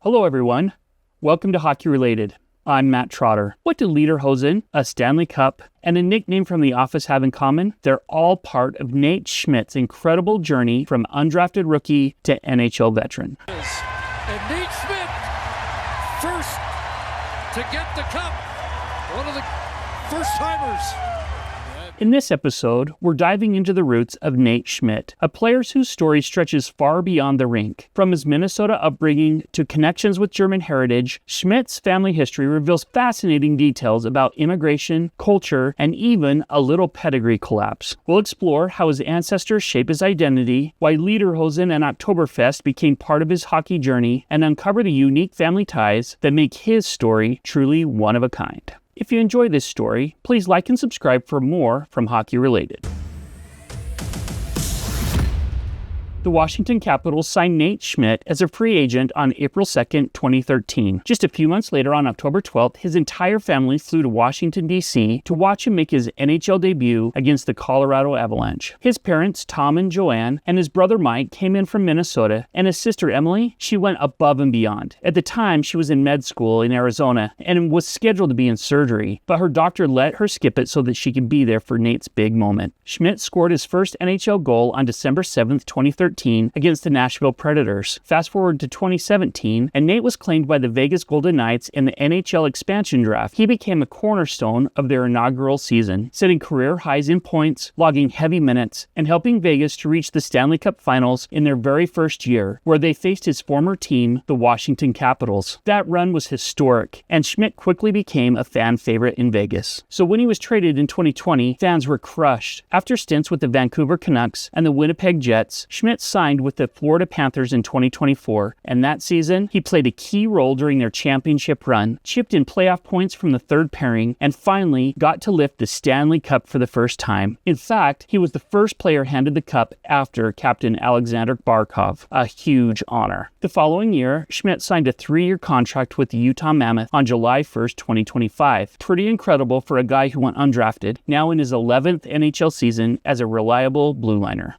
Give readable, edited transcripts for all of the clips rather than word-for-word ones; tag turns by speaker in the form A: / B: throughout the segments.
A: Hello, everyone. Welcome to Hockey Related. I'm Matt Trotter. What do lederhosen, a Stanley Cup, and a nickname from The Office have in common? They're all part of Nate Schmidt's incredible journey from undrafted rookie to NHL veteran.
B: And Nate Schmidt, first to get the cup. One of the first-timers.
A: In this episode, we're diving into the roots of Nate Schmidt, a player whose story stretches far beyond the rink. From his Minnesota upbringing to connections with German heritage, Schmidt's family history reveals fascinating details about immigration, culture, and even a little pedigree collapse. We'll explore how his ancestors shape his identity, why lederhosen and Oktoberfest became part of his hockey journey, and uncover the unique family ties that make his story truly one of a kind. If you enjoy this story, please like and subscribe for more from Hockey Related. The Washington Capitals signed Nate Schmidt as a free agent on April 2, 2013. Just a few months later, on October 12th, his entire family flew to Washington, D.C. to watch him make his NHL debut against the Colorado Avalanche. His parents, Tom and Joanne, and his brother Mike came in from Minnesota, and his sister Emily, she went above and beyond. At the time, she was in med school in Arizona and was scheduled to be in surgery, but her doctor let her skip it so that she could be there for Nate's big moment. Schmidt scored his first NHL goal on December 7th, 2013, against the Nashville Predators. Fast forward to 2017, and Nate was claimed by the Vegas Golden Knights in the NHL expansion draft. He became a cornerstone of their inaugural season, setting career highs in points, logging heavy minutes, and helping Vegas to reach the Stanley Cup Finals in their very first year, where they faced his former team, the Washington Capitals. That run was historic, and Schmidt quickly became a fan favorite in Vegas. So when he was traded in 2020, fans were crushed. After stints with the Vancouver Canucks and the Winnipeg Jets, Schmidt signed with the Florida Panthers in 2024, and that season, he played a key role during their championship run, chipped in playoff points from the third pairing, and finally got to lift the Stanley Cup for the first time. In fact, he was the first player handed the cup after Captain Alexander Barkov, a huge honor. The following year, Schmidt signed a 3-year contract with the Utah Mammoth on July 1st, 2025. Pretty incredible for a guy who went undrafted, now in his 11th NHL season as a reliable blue liner.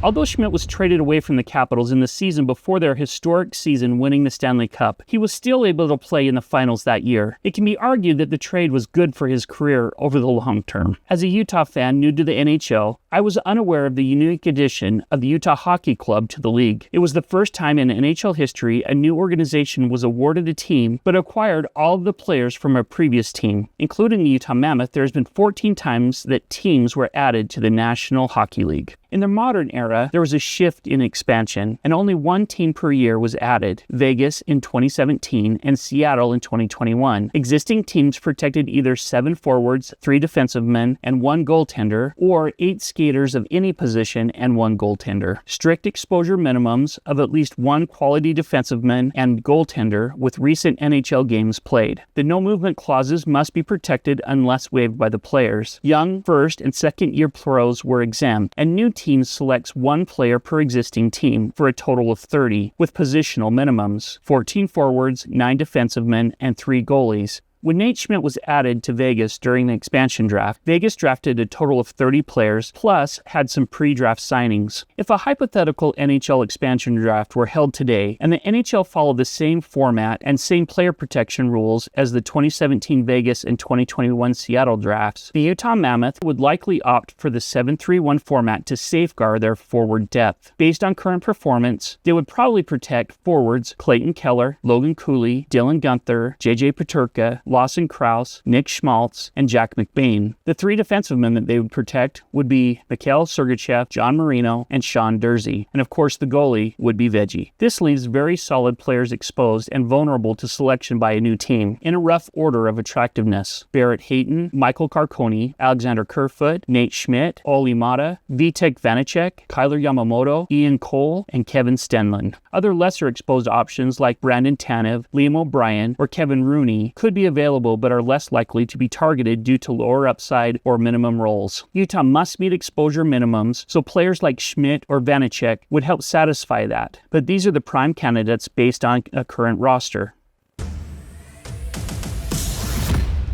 A: Although Schmidt was traded away from the Capitals in the season before their historic season winning the Stanley Cup, he was still able to play in the finals that year. It can be argued that the trade was good for his career over the long term. As a Utah fan new to the NHL, I was unaware of the unique addition of the Utah Hockey Club to the league. It was the first time in NHL history a new organization was awarded a team but acquired all of the players from a previous team. Including the Utah Mammoth, there has been 14 times that teams were added to the National Hockey League. In the modern era, there was a shift in expansion, and only one team per year was added, Vegas in 2017 and Seattle in 2021. Existing teams protected either 7 forwards, 3 defensemen, and 1 goaltender, or 8 skaters of any position and 1 goaltender. Strict exposure minimums of at least 1 quality defenseman and goaltender with recent NHL games played. The no-movement clauses must be protected unless waived by the players. Young first and second-year pros were exempt, and new teams selects 1 player per existing team for a total of 30, with positional minimums: 14 forwards, 9 defensemen, and 3 goalies. When Nate Schmidt was added to Vegas during the expansion draft, Vegas drafted a total of 30 players, plus had some pre-draft signings. If a hypothetical NHL expansion draft were held today, and the NHL followed the same format and same player protection rules as the 2017 Vegas and 2021 Seattle drafts, the Utah Mammoth would likely opt for the 7-3-1 format to safeguard their forward depth. Based on current performance, they would probably protect forwards Clayton Keller, Logan Cooley, Dylan Guenther, JJ Peterka, Lawson Krause, Nick Schmaltz, and Jack McBain. The 3 defensemen that they would protect would be Mikhail Sergachev, John Marino, and Sean Dursey. And of course, the goalie would be Veggie. This leaves very solid players exposed and vulnerable to selection by a new team, in a rough order of attractiveness: Barrett Hayton, Michael Carconi, Alexander Kerfoot, Nate Schmidt, Olli Mata, Vitek Vanacek, Kyler Yamamoto, Ian Cole, and Kevin Stenlund. Other lesser exposed options like Brandon Tanev, Liam O'Brien, or Kevin Rooney could be available but are less likely to be targeted due to lower upside or minimum roles. Utah must meet exposure minimums, so players like Schmidt or Vanacek would help satisfy that, but these are the prime candidates based on a current roster.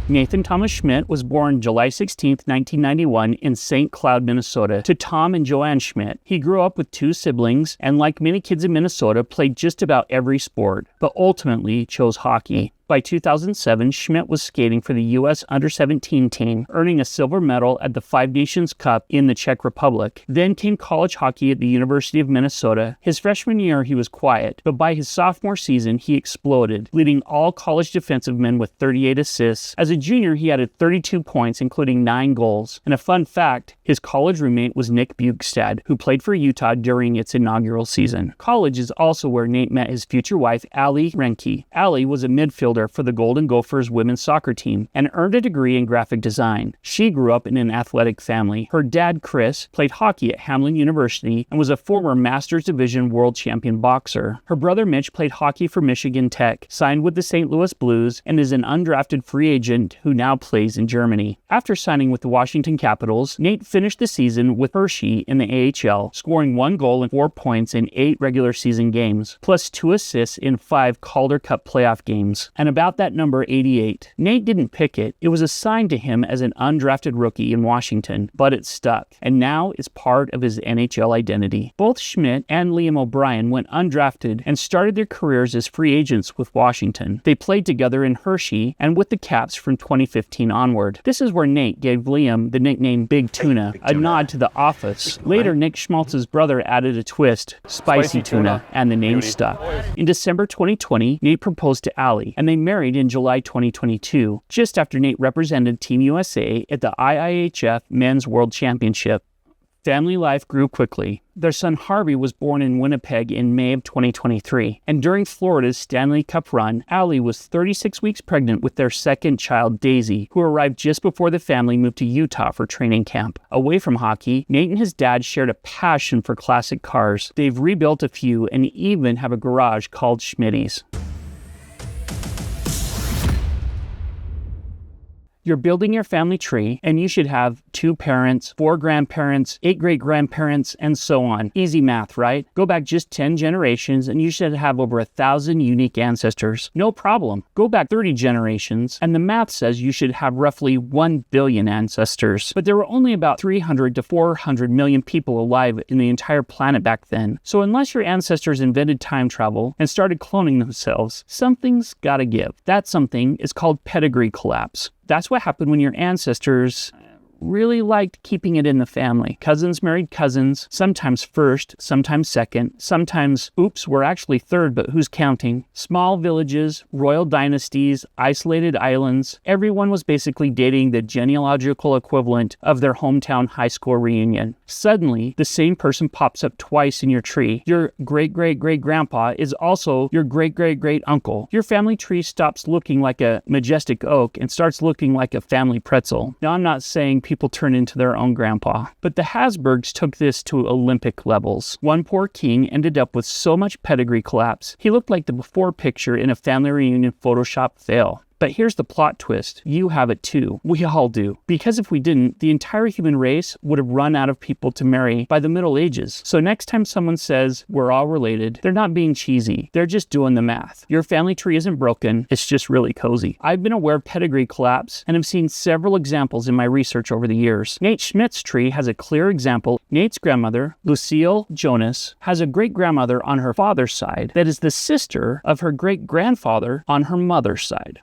A: Nathan Thomas Schmidt was born July 16, 1991 in St. Cloud, Minnesota, to Tom and Joanne Schmidt. He grew up with 2 siblings and, like many kids in Minnesota, played just about every sport, but ultimately chose hockey. By 2007, Schmidt was skating for the U.S. Under-17 team, earning a silver medal at the Five Nations Cup in the Czech Republic. Then came college hockey at the University of Minnesota. His freshman year, he was quiet, but by his sophomore season, he exploded, leading all college defensive men with 38 assists. As a junior, he added 32 points, including 9 goals. And a fun fact, his college roommate was Nick Bjugstad, who played for Utah during its inaugural season. College is also where Nate met his future wife, Allie Renke. Allie was a midfielder for the Golden Gophers women's soccer team and earned a degree in graphic design. She grew up in an athletic family. Her dad, Chris, played hockey at Hamline University and was a former Masters Division world champion boxer. Her brother, Mitch, played hockey for Michigan Tech, signed with the St. Louis Blues, and is an undrafted free agent who now plays in Germany. After signing with the Washington Capitals, Nate finished the season with Hershey in the AHL, scoring 1 goal and 4 points in 8 regular season games, plus 2 assists in 5 Calder Cup playoff games. And about that number 88. Nate didn't pick it. It was assigned to him as an undrafted rookie in Washington, but it stuck, and now is part of his NHL identity. Both Schmidt and Liam O'Brien went undrafted and started their careers as free agents with Washington. They played together in Hershey and with the Caps from 2015 onward. This is where Nate gave Liam the nickname Big Tuna, a nod to The Office. Later, Nick Schmaltz's brother added a twist, Spicy Tuna, and the name stuck. In December 2020, Nate proposed to Allie, and they married in July 2022, just after Nate represented Team USA at the IIHF Men's World Championship. Family life grew quickly. Their son Harvey was born in Winnipeg in May of 2023, and during Florida's Stanley Cup run, Allie was 36 weeks pregnant with their second child, Daisy, who arrived just before the family moved to Utah for training camp. Away from hockey, Nate and his dad shared a passion for classic cars. They've rebuilt a few and even have a garage called Schmidty's. You're building your family tree, and you should have 2 parents, 4 grandparents, 8 great-grandparents, and so on. Easy math, right? Go back just 10 generations, and you should have over 1,000 unique ancestors. No problem. Go back 30 generations, and the math says you should have roughly 1 billion ancestors. But there were only about 300 to 400 million people alive in the entire planet back then. So unless your ancestors invented time travel and started cloning themselves, something's gotta give. That something is called pedigree collapse. That's what happened when your ancestors really liked keeping it in the family. Cousins married cousins, sometimes first, sometimes second, sometimes, oops, we're actually third, but who's counting? Small villages, royal dynasties, isolated islands. Everyone was basically dating the genealogical equivalent of their hometown high school reunion. Suddenly, the same person pops up twice in your tree. Your great-great-great-grandpa is also your great-great-great-uncle. Your family tree stops looking like a majestic oak and starts looking like a family pretzel. Now, I'm not saying people turn into their own grandpa, but the Habsburgs took this to Olympic levels. One poor king ended up with so much pedigree collapse, he looked like the before picture in a family reunion Photoshop fail. But here's the plot twist. You have it too. We all do. Because if we didn't, the entire human race would have run out of people to marry by the Middle Ages. So next time someone says we're all related, they're not being cheesy. They're just doing the math. Your family tree isn't broken. It's just really cozy. I've been aware of pedigree collapse and have seen several examples in my research over the years. Nate Schmidt's tree has a clear example. Nate's grandmother, Lucille Jonas, has a great-grandmother on her father's side that is the sister of her great-grandfather on her mother's side.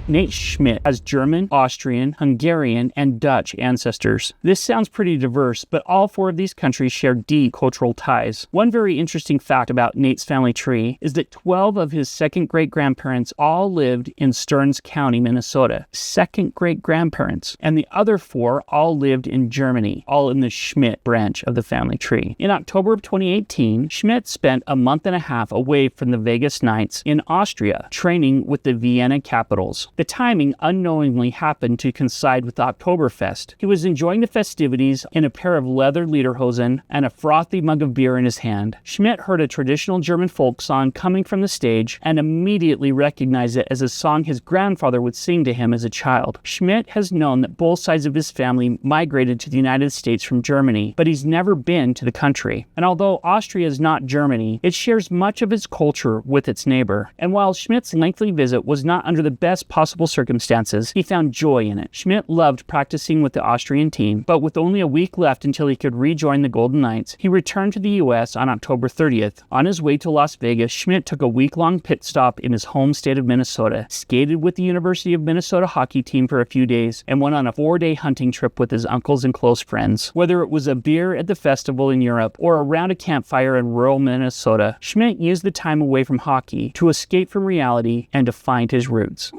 A: Nate Schmidt has German, Austrian, Hungarian, and Dutch ancestors. This sounds pretty diverse, but all 4 of these countries share deep cultural ties. One very interesting fact about Nate's family tree is that 12 of his second great-grandparents all lived in Stearns County, Minnesota. Second great-grandparents. And the other 4 all lived in Germany, all in the Schmidt branch of the family tree. In October of 2018, Schmidt spent a month and a half away from the Vegas Knights in Austria, training with the Vienna Capitals. The timing unknowingly happened to coincide with the Oktoberfest. He was enjoying the festivities in a pair of leather lederhosen and a frothy mug of beer in his hand. Schmidt heard a traditional German folk song coming from the stage and immediately recognized it as a song his grandfather would sing to him as a child. Schmidt has known that both sides of his family migrated to the United States from Germany, but he's never been to the country. And although Austria is not Germany, it shares much of its culture with its neighbor. And while Schmidt's lengthy visit was not under the best possible circumstances, he found joy in it. Schmidt loved practicing with the Austrian team, but with only a week left until he could rejoin the Golden Knights, he returned to the U.S. on October 30th. On his way to Las Vegas, Schmidt took a week-long pit stop in his home state of Minnesota, skated with the University of Minnesota hockey team for a few days, and went on a 4-day hunting trip with his uncles and close friends. Whether it was a beer at the festival in Europe or around a campfire in rural Minnesota, Schmidt used the time away from hockey to escape from reality and to find his roots.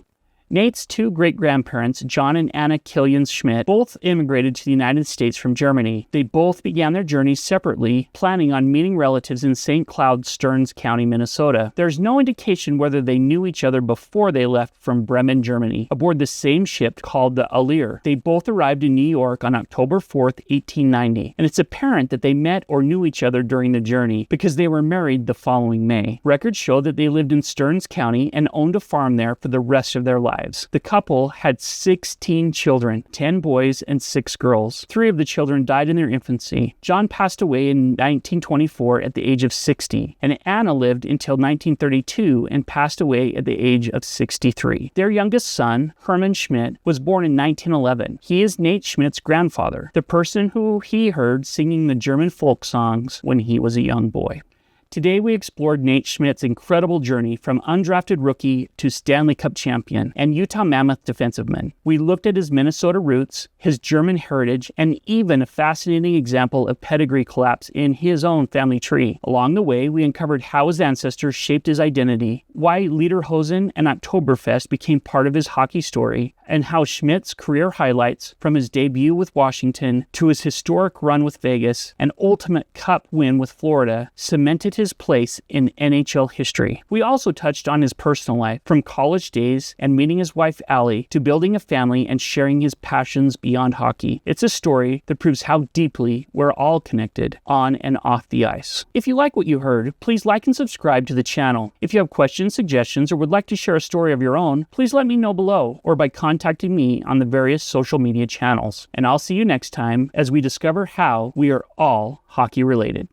A: Nate's two great-grandparents, John and Anna Killian Schmidt, both immigrated to the United States from Germany. They both began their journeys separately, planning on meeting relatives in St. Cloud, Stearns County, Minnesota. There's no indication whether they knew each other before they left from Bremen, Germany, aboard the same ship called the Allie. They both arrived in New York on October 4th, 1890, and it's apparent that they met or knew each other during the journey because they were married the following May. Records show that they lived in Stearns County and owned a farm there for the rest of their lives. The couple had 16 children, 10 boys and 6 girls. 3 of the children died in their infancy. John passed away in 1924 at the age of 60, and Anna lived until 1932 and passed away at the age of 63. Their youngest son, Herman Schmidt, was born in 1911. He is Nate Schmidt's grandfather, the person who he heard singing the German folk songs when he was a young boy. Today we explored Nate Schmidt's incredible journey from undrafted rookie to Stanley Cup champion and Utah Mammoth defenseman. We looked at his Minnesota roots, his German heritage, and even a fascinating example of pedigree collapse in his own family tree. Along the way, we uncovered how his ancestors shaped his identity, why lederhosen and Oktoberfest became part of his hockey story, and how Schmidt's career highlights, from his debut with Washington to his historic run with Vegas and ultimate cup win with Florida, cemented his place in NHL history. We also touched on his personal life, from college days and meeting his wife Allie to building a family and sharing his passions beyond hockey. It's a story that proves how deeply we're all connected on and off the ice. If you like what you heard, please like and subscribe to the channel. If you have questions, suggestions, or would like to share a story of your own, please let me know below or by contacting me on the various social media channels. And I'll see you next time as we discover how we are all hockey related.